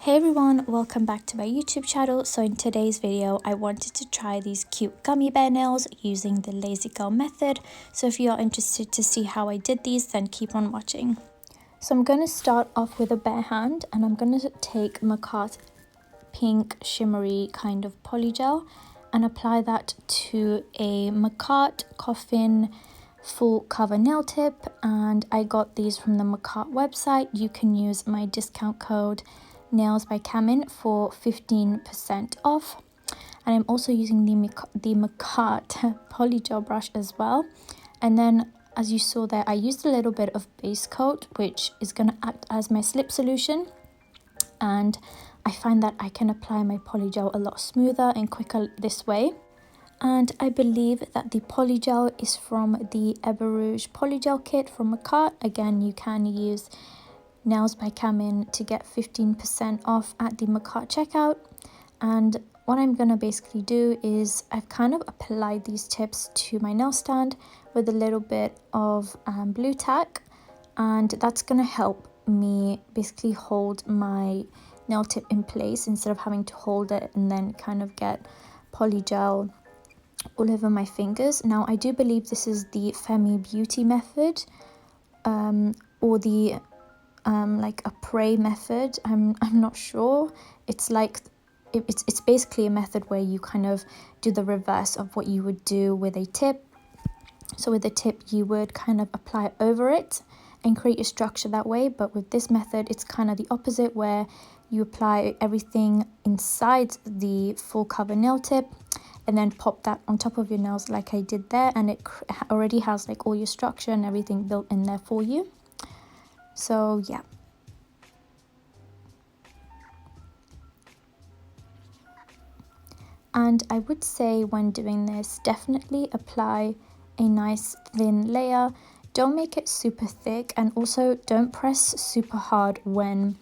Hey everyone, welcome back to my YouTube channel. So in today's video, I wanted to try these cute gummy bear nails using the lazy girl method. So if you are interested to see how I did these, then keep on watching. So I'm going to start off with a bare hand and I'm going to take Macart pink shimmery kind of polygel and apply that to a Macart coffin full cover nail tip, and I got these from the Macart website. You can use my discount code nailedbyk for 15% off, and I'm also using the Macart polygel brush as well. And then as you saw there, I used a little bit of base coat, which is going to act as my slip solution, and I find that I can apply my polygel a lot smoother and quicker this way. And I believe that the polygel is from the Eber Rouge polygel kit from Macart. Again, you can use Nails by Camin to get 15% off at the Macart checkout. And what I'm going to basically do is I've kind of applied these tips to my nail stand with a little bit of blue tack, and that's going to help me basically hold my nail tip in place instead of having to hold it and then kind of get polygel all over my fingers. Now I do believe this is the Femi Beauty method, or the like a Prey method. I'm not sure. It's like it's basically a method where you kind of do the reverse of what you would do with a tip. So with a tip you would kind of apply over it and create a structure that way, but with this method it's kind of the opposite, where you apply everything inside the full cover nail tip and then pop that on top of your nails like I did there, and it already has like all your structure and everything built in there for you. So yeah. And I would say when doing this, definitely apply a nice thin layer. Don't make it super thick, and also don't press super hard when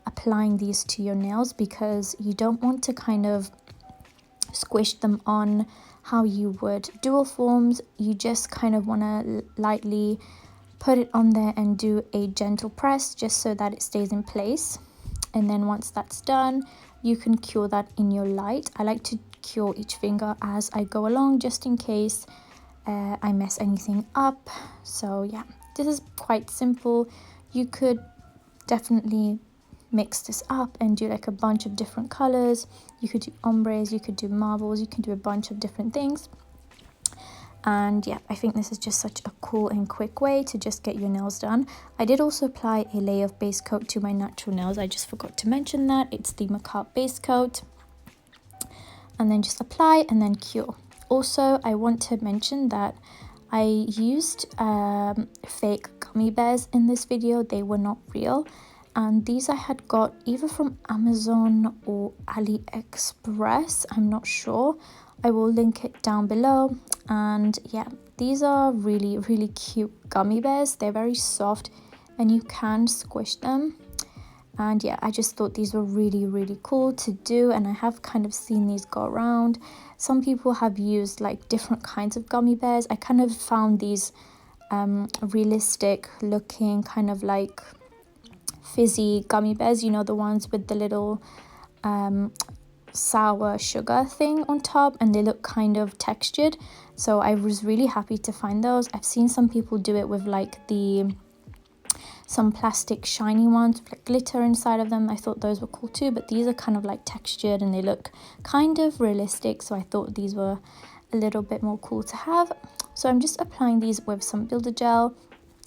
applying these to your nails, because you don't want to kind of squish them on how you would dual forms. You just kind of want to lightly put it on there and do a gentle press just so that it stays in place. And then once that's done, you can cure that in your light. I like to cure each finger as I go along just in case I mess anything up. So yeah, this is quite simple. You could definitely mix this up and do like a bunch of different colors. You could do ombres, you could do marbles, you can do a bunch of different things. And yeah, I think this is just such a cool and quick way to just get your nails done. I did also apply a layer of base coat to my natural nails. I just forgot to mention that. It's the Macart base coat. And then just apply and then cure. Also, I want to mention that I used fake gummy bears in this video. They were not real. And these I had got either from Amazon or AliExpress. I'm not sure. I will link it down below. And yeah, these are really, really cute gummy bears. They're very soft and you can squish them. And yeah, I just thought these were really, really cool to do. And I have kind of seen these go around. Some people have used like different kinds of gummy bears. I kind of found these realistic looking kind of like fizzy gummy bears, you know, the ones with the little sour sugar thing on top, and they look kind of textured. So I was really happy to find those. I've seen some people do it with like some plastic shiny ones with like glitter inside of them. I thought those were cool too, but these are kind of like textured and they look kind of realistic, so I thought these were a little bit more cool to have. So I'm just applying these with some builder gel.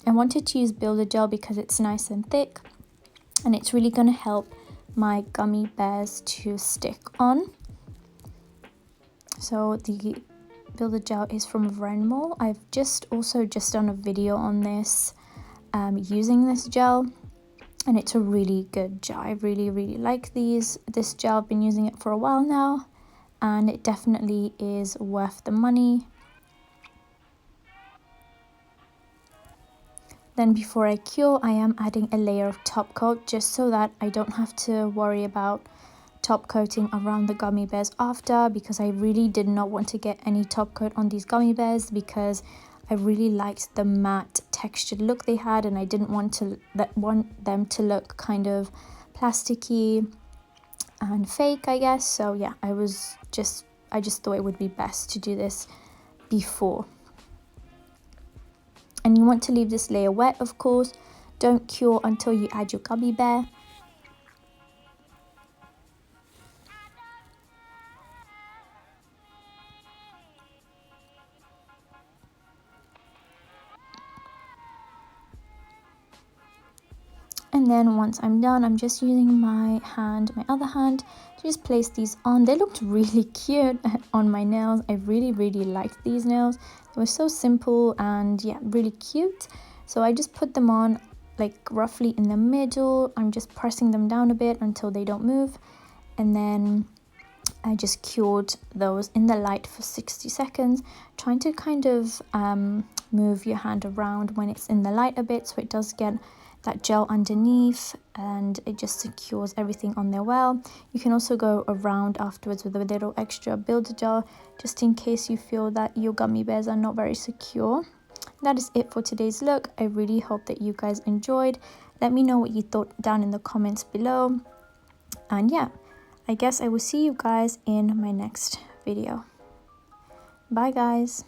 I wanted to use builder gel because it's nice and thick and it's really going to help my gummy bears to stick on. So the builder gel is from Renmore. I've just done a video on this using this gel, and it's a really good gel. I really, really like this gel. I've been using it for a while now and it definitely is worth the money. Then before I cure, I am adding a layer of top coat just so that I don't have to worry about top coating around the gummy bears after, because I really did not want to get any top coat on these gummy bears because I really liked the matte textured look they had, and I didn't want them to look kind of plasticky and fake, I guess. So yeah, I just thought it would be best to do this before. And you want to leave this layer wet, of course. Don't cure until you add your gummy bear. And then once I'm done, I'm just using my other hand, to just place these on. They looked really cute on my nails. I really liked these nails. They were so simple and yeah, really cute. So I just put them on like roughly in the middle. I'm just pressing them down a bit until they don't move. And then I just cured those in the light for 60 seconds, trying to kind of move your hand around when it's in the light a bit, so it does get that gel underneath and it just secures everything on there well. You can also go around afterwards with a little extra builder gel, just in case you feel that your gummy bears are not very secure. That is it for today's look. I really hope that you guys enjoyed. Let me know what you thought down in the comments below. And yeah, I guess I will see you guys in my next video. Bye guys.